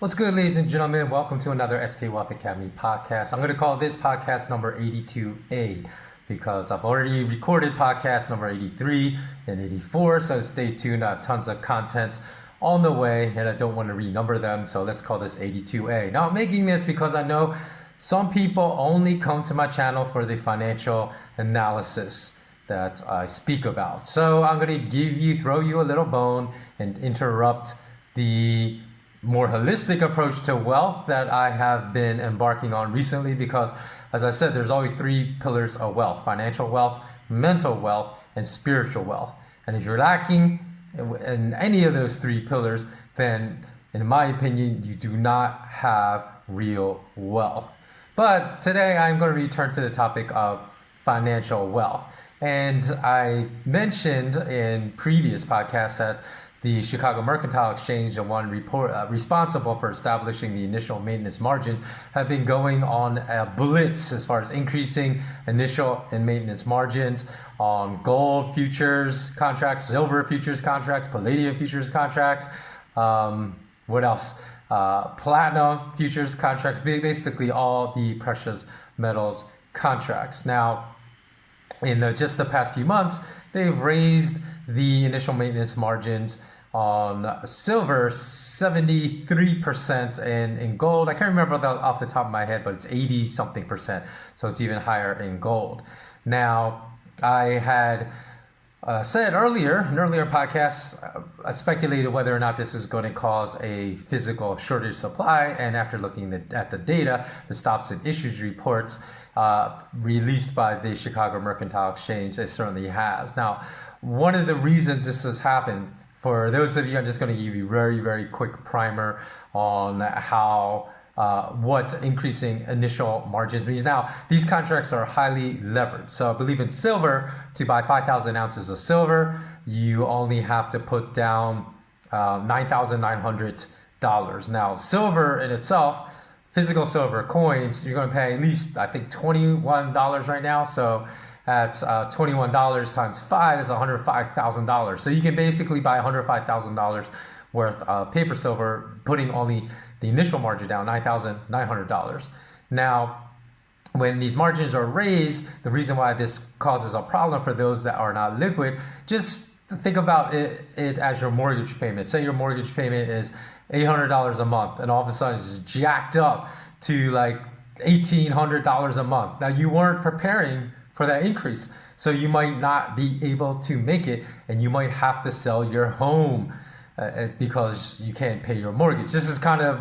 What's good, ladies and gentlemen? Welcome to another SK Wealth Academy podcast. I'm going to call this podcast number 82A because I've already recorded podcast number 83 and 84, so stay tuned. I have tons of content on the way, and I don't want to renumber them, so let's call this 82A. Now, I'm making this because I know some people only come to my channel for the financial analysis that I speak about. So I'm going to throw you a little bone and interrupt the more holistic approach to wealth that I have been embarking on recently because, as I said, there's always three pillars of wealth: financial wealth, mental wealth, and spiritual wealth. And if you're lacking in any of those three pillars, then in my opinion, you do not have real wealth. But today I'm going to return to the topic of financial wealth. And I mentioned in previous podcasts that the Chicago Mercantile Exchange, the one responsible for establishing the initial maintenance margins, have been going on a blitz as far as increasing initial and maintenance margins on gold futures contracts, silver futures contracts, palladium futures contracts, what else? Platinum futures contracts, basically all the precious metals contracts. Now, in just the past few months, they've raised the initial maintenance margins on silver 73%, and in gold, I can't remember that off the top of my head, but it's 80 something percent, so it's even higher in gold. Now, I had said earlier, in earlier podcasts, I speculated whether or not this is going to cause a physical shortage supply, and after looking at the data, the Stops Issues Reports released by the Chicago Mercantile Exchange, it certainly has. Now, one of the reasons this has happened, for those of you, I'm just going to give you a very, very quick primer on how what increasing initial margins means. Now, these contracts are highly levered. So I believe in silver, to buy 5,000 ounces of silver, you only have to put down $9,900. Now, silver in itself, physical silver coins, you're going to pay at least, I think, $21 right now. So at $21 times 5 is $105,000. So you can basically buy $105,000 worth of paper silver, putting only the initial margin down, $9,900. Now, when these margins are raised, the reason why this causes a problem for those that are not liquid, just think about it as your mortgage payment. Say your mortgage payment is $800 a month, and all of a sudden it's jacked up to like $1,800 a month. Now, you weren't preparing for that increase, so you might not be able to make it, and you might have to sell your home because you can't pay your mortgage. This is kind of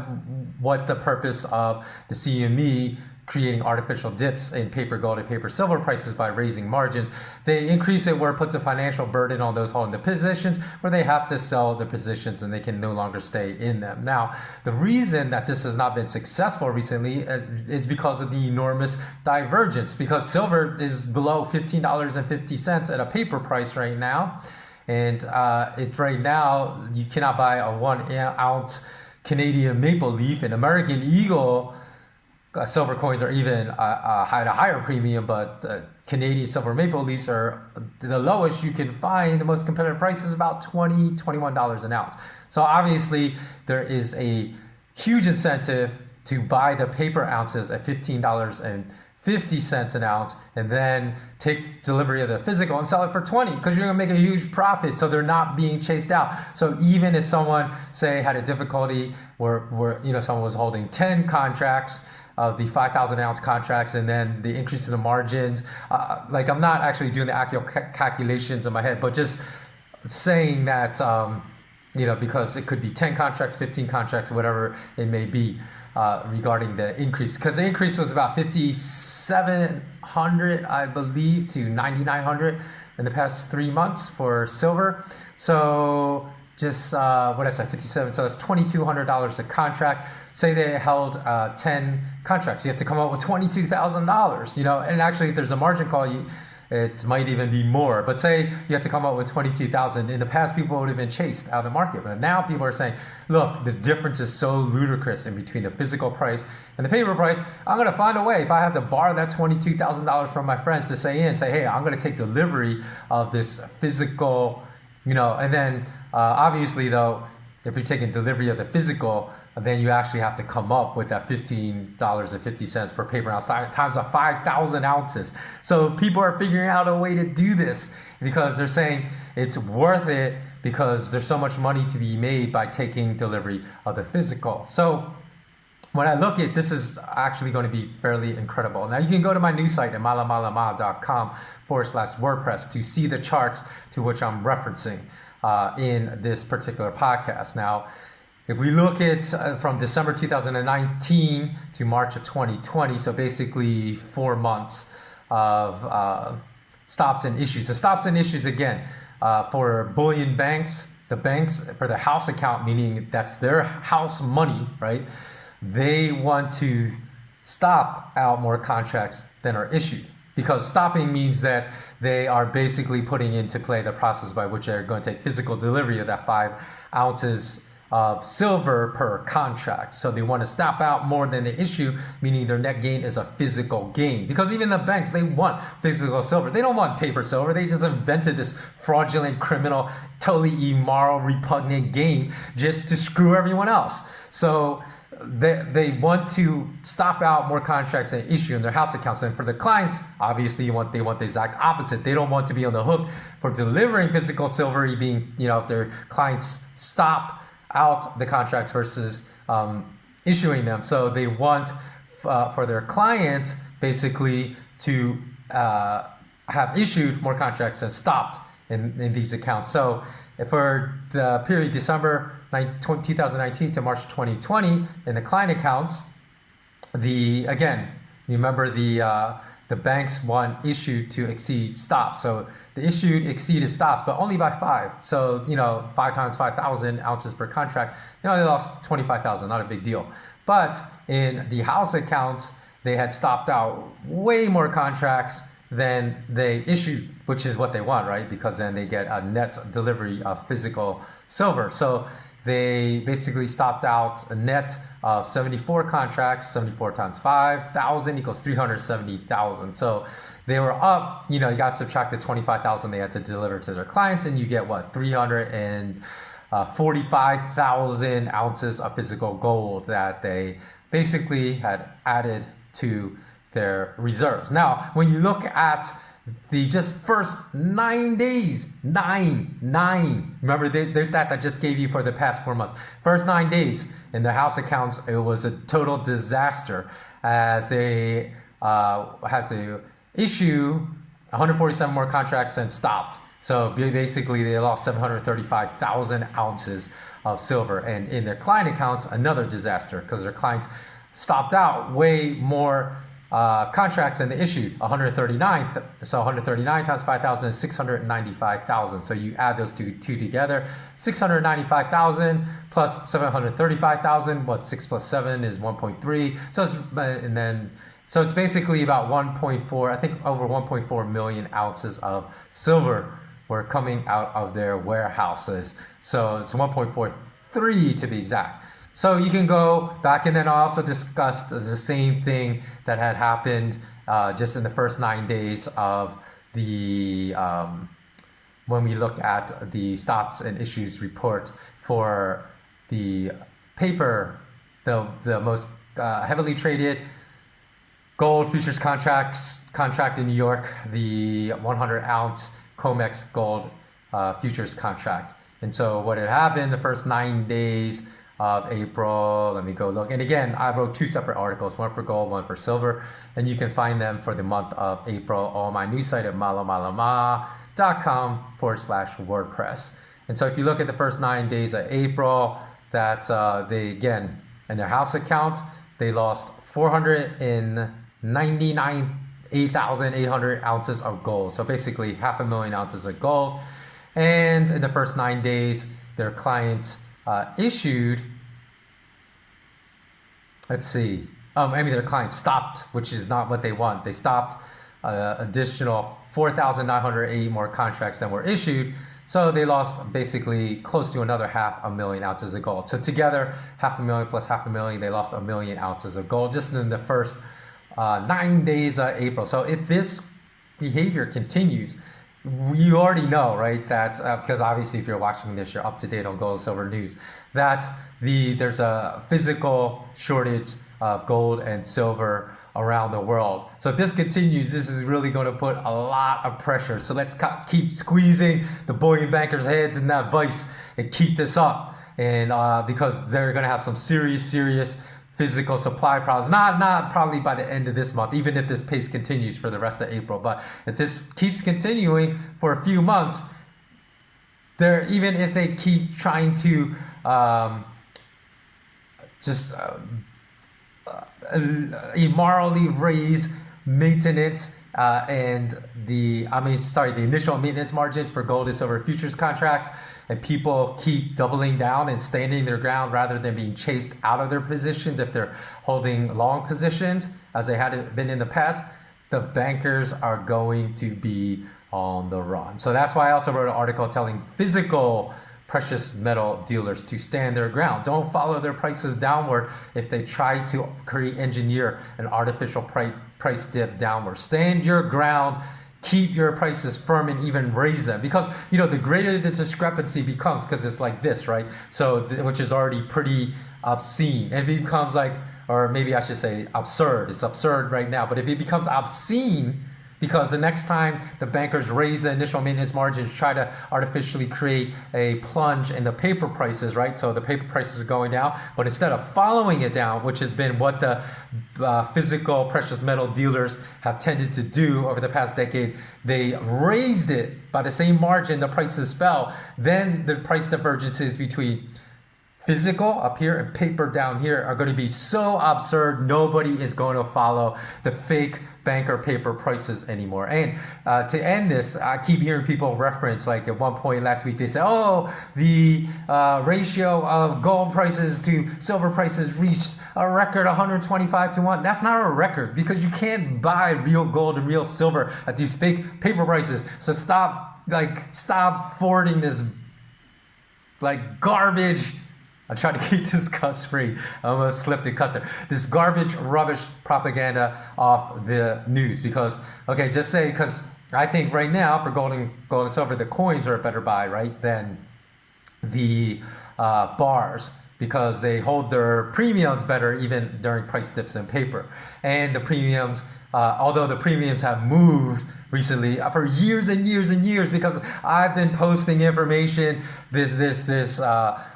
what the purpose of the CME creating artificial dips in paper gold and paper silver prices by raising margins. They increase it where it puts a financial burden on those holding the positions, where they have to sell the positions and they can no longer stay in them. Now, the reason that this has not been successful recently is because of the enormous divergence, because silver is below $15.50 at a paper price right now. And right now, you cannot buy a 1 ounce Canadian maple leaf. And American Eagle silver coins are even at a higher premium, but Canadian silver maple leafs are the lowest you can find. The most competitive price is about $21 an ounce. So obviously, there is a huge incentive to buy the paper ounces at $15.50 an ounce, and then take delivery of the physical and sell it for $20, because you're gonna make a huge profit. So they're not being chased out. So even if someone, say, had a difficulty where someone was holding 10 contracts of the 5,000 ounce contracts, and then the increase in the margins, like, I'm not actually doing the accurate calculations in my head, but just saying that, because it could be 10 contracts, 15 contracts, whatever it may be, regarding the increase, because the increase was about 5,700, I believe, to 9,900 in the past 3 months for silver. So just what I said, 57. So that's $2,200 a contract. Say they held 10 contracts, you have to come up with $22,000. And actually, if there's a margin call, it might even be more. But say you have to come up with $22,000. In the past, people would have been chased out of the market. But now people are saying, look, the difference is so ludicrous in between the physical price and the paper price. I'm going to find a way. If I have to borrow that $22,000 from my friends to say, hey, I'm going to take delivery of this physical, and then obviously, though, if you're taking delivery of the physical, then you actually have to come up with that $15.50 per paper ounce times the 5,000 ounces. So people are figuring out a way to do this because they're saying it's worth it because there's so much money to be made by taking delivery of the physical. So when I look at this, is actually going to be fairly incredible. Now you can go to my news site at malamalama.com/WordPress to see the charts to which I'm referencing in this particular podcast. Now, if we look at from December 2019 to March of 2020, so basically 4 months of stops and issues. The stops and issues, again, for bullion banks, the banks for their house account, meaning that's their house money, right? They want to stop out more contracts than are issued. Because stopping means that they are basically putting into play the process by which they're going to take physical delivery of that 5 ounces of silver per contract. So they want to stop out more than they issue, meaning their net gain is a physical gain. Because even the banks, they want physical silver. They don't want paper silver. They just invented this fraudulent, criminal, totally immoral, repugnant game just to screw everyone else. So they want to stop out more contracts and issue in their house accounts. And for the clients, obviously they want the exact opposite. They don't want to be on the hook for delivering physical silver, being, if their clients stop out the contracts versus issuing them. So they want for their clients basically to have issued more contracts and stopped in these accounts. So for the period December 2019 to March 2020 in the client accounts, remember the banks want issued to exceed stops. So the issued exceeded stops, but only by 5. So 5 times 5,000 ounces per contract. They lost 25,000, not a big deal. But in the house accounts, they had stopped out way more contracts than they issued, which is what they want, right? Because then they get a net delivery of physical silver. So they basically stopped out a net of 74 contracts. 74 times 5,000 equals 370,000. So they were up, you got to subtract the 25,000 they had to deliver to their clients, and you get what? 345,000 ounces of physical gold that they basically had added to their reserves. Now, when you look at the just first 9 days, remember the stats I just gave you for the past 4 months. First 9 days in the house accounts, it was a total disaster as they had to issue 147 more contracts and stopped. So basically they lost 735,000 ounces of silver. And in their client accounts, another disaster because their clients stopped out way more contracts than they issued, 139. So 139 times 5,000 is 695,000. So you add those two together, 695,000 plus 735,000. 6 plus 7 is 1.3. So it's basically about 1.4, I think over 1.4 million ounces of silver were coming out of their warehouses. So it's 1.43 to be exact. So you can go back, and then I also discussed the same thing that had happened just in the first 9 days of the when we look at the stops and issues report for the paper, the most heavily traded gold futures contract in New York, the 100-ounce COMEX gold futures contract. And so what had happened the first 9 days of April, let me go look. And again, I wrote 2 separate articles, one for gold, one for silver, and you can find them for the month of April on my news site at malamalama.com/WordPress. And so if you look at the first 9 days of April, that they, again, in their house account, they lost 498,800 ounces of gold. So basically 500,000 ounces of gold. And in the first 9 days, their clients issued, their clients stopped, which is not what they want. They stopped additional 4,908 more contracts than were issued. So they lost basically close to another 500,000 ounces of gold. So together, 500,000 plus 500,000, they lost 1 million ounces of gold just in the first 9 days of April. So if this behavior continues, you already know, right, that because obviously if you're watching this, you're up to date on gold, silver news, that there's a physical shortage of gold and silver around the world. So if this continues, this is really going to put a lot of pressure. So let's keep squeezing the bullion bankers' heads in that vice and keep this up. And because they're going to have some serious physical supply problems, not probably by the end of this month, even if this pace continues for the rest of April. But if this keeps continuing for a few months, even if they keep trying to immorally raise maintenance and the initial maintenance margins for gold and silver futures contracts, and people keep doubling down and standing their ground rather than being chased out of their positions if they're holding long positions as they had been in the past, the bankers are going to be on the run. So that's why I also wrote an article telling physical precious metal dealers to stand their ground. Don't follow their prices downward if they try to engineer an artificial price dip downward. Stand your ground, keep your prices firm, and even raise them, because the greater the discrepancy becomes, because it's like this, right? So which is already pretty obscene, and it becomes like, or maybe I should say absurd. It's absurd right now, but if it becomes obscene, because the next time the bankers raise the initial maintenance margins, try to artificially create a plunge in the paper prices, right? So the paper prices are going down, but instead of following it down, which has been what the physical precious metal dealers have tended to do over the past decade, they raised it by the same margin the prices fell. Then the price divergences between physical up here and paper down here are going to be so absurd, nobody is going to follow the fake banker paper prices anymore. And to end this, I keep hearing people reference, like at one point last week, they said, oh, the ratio of gold prices to silver prices reached a record 125 to 1. That's not a record, because you can't buy real gold and real silver at these fake paper prices. So stop forwarding this garbage. I'm trying to keep this cuss free. I almost slipped and cussed it. This garbage, rubbish propaganda off the news. Because I think right now for gold and silver, the coins are a better buy, right, than the bars, because they hold their premiums better even during price dips in paper. And the premiums, although the premiums have moved recently for years and years and years, because I've been posting information,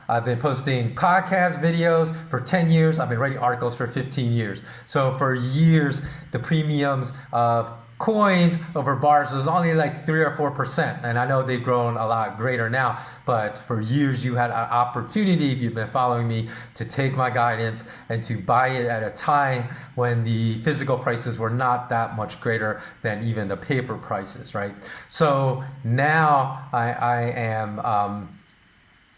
I've been posting podcast videos for 10 years. I've been writing articles for 15 years. So for years, the premiums of coins over bars was only like 3 or 4%. And I know they've grown a lot greater now, but for years you had an opportunity, if you've been following me, to take my guidance and to buy it at a time when the physical prices were not that much greater than even the paper prices, right? So now I am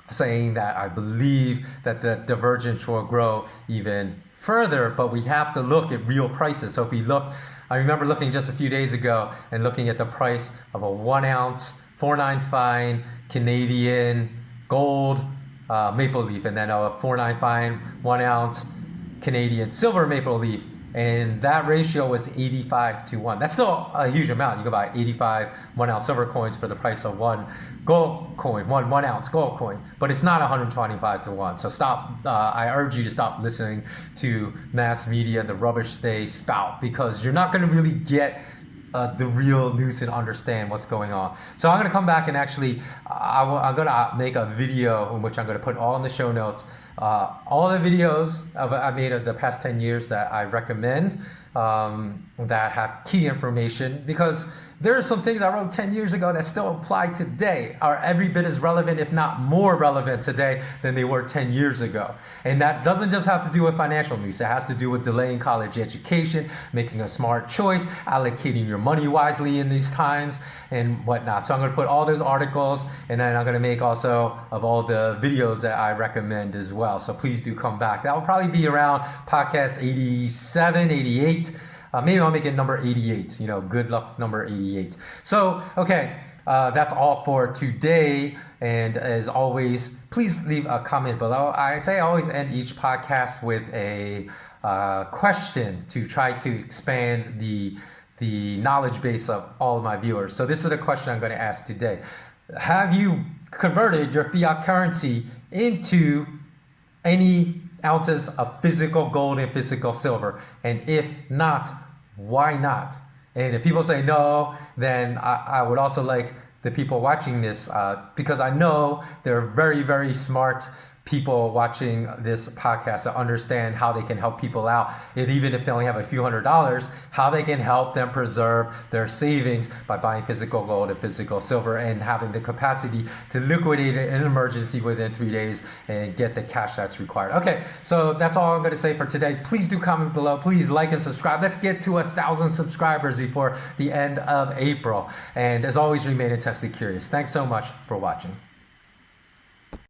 saying that I believe that the divergence will grow even further, but we have to look at real prices. So if we look, I remember looking just a few days ago and looking at the price of a 1 ounce 495 Canadian gold maple leaf, and then a 495 1 ounce Canadian silver maple leaf. And that ratio was 85 to 1. That's still a huge amount. You can buy 85 1 ounce silver coins for the price of one gold coin, one ounce gold coin. But it's not 125 to 1. So stop. I urge you to stop listening to mass media, the rubbish they spout, because you're not going to really get the real news and understand what's going on. So I'm going to come back and actually, I'm going to make a video in which I'm going to put all in the show notes, all the videos I made of the past 10 years that I recommend that have key information, because there are some things I wrote 10 years ago that still apply today, are every bit as relevant, if not more relevant today than they were 10 years ago. And that doesn't just have to do with financial news. It has to do with delaying college education, making a smart choice, allocating your money wisely in these times, and whatnot. So I'm going to put all those articles, and then I'm going to make also of all the videos that I recommend as well. So please do come back. That will probably be around podcast 87, 88. Maybe I'll make it number 88, good luck number 88. So, okay, that's all for today. And as always, please leave a comment below. I always end each podcast with a question to try to expand the the knowledge base of all of my viewers. So this is the question I'm going to ask today. Have you converted your fiat currency into any ounces of physical gold and physical silver? And if not, why not? And if people say no, then I would also like the people watching this, because I know they're very, very smart people watching this podcast that understand how they can help people out, and even if they only have a few $100s, how they can help them preserve their savings by buying physical gold and physical silver and having the capacity to liquidate it in an emergency within 3 days and get the cash that's required. Okay, so that's all I'm going to say for today. Please do comment below. Please like and subscribe. Let's get to 1,000 subscribers before the end of April. And as always, remain intensely curious. Thanks so much for watching.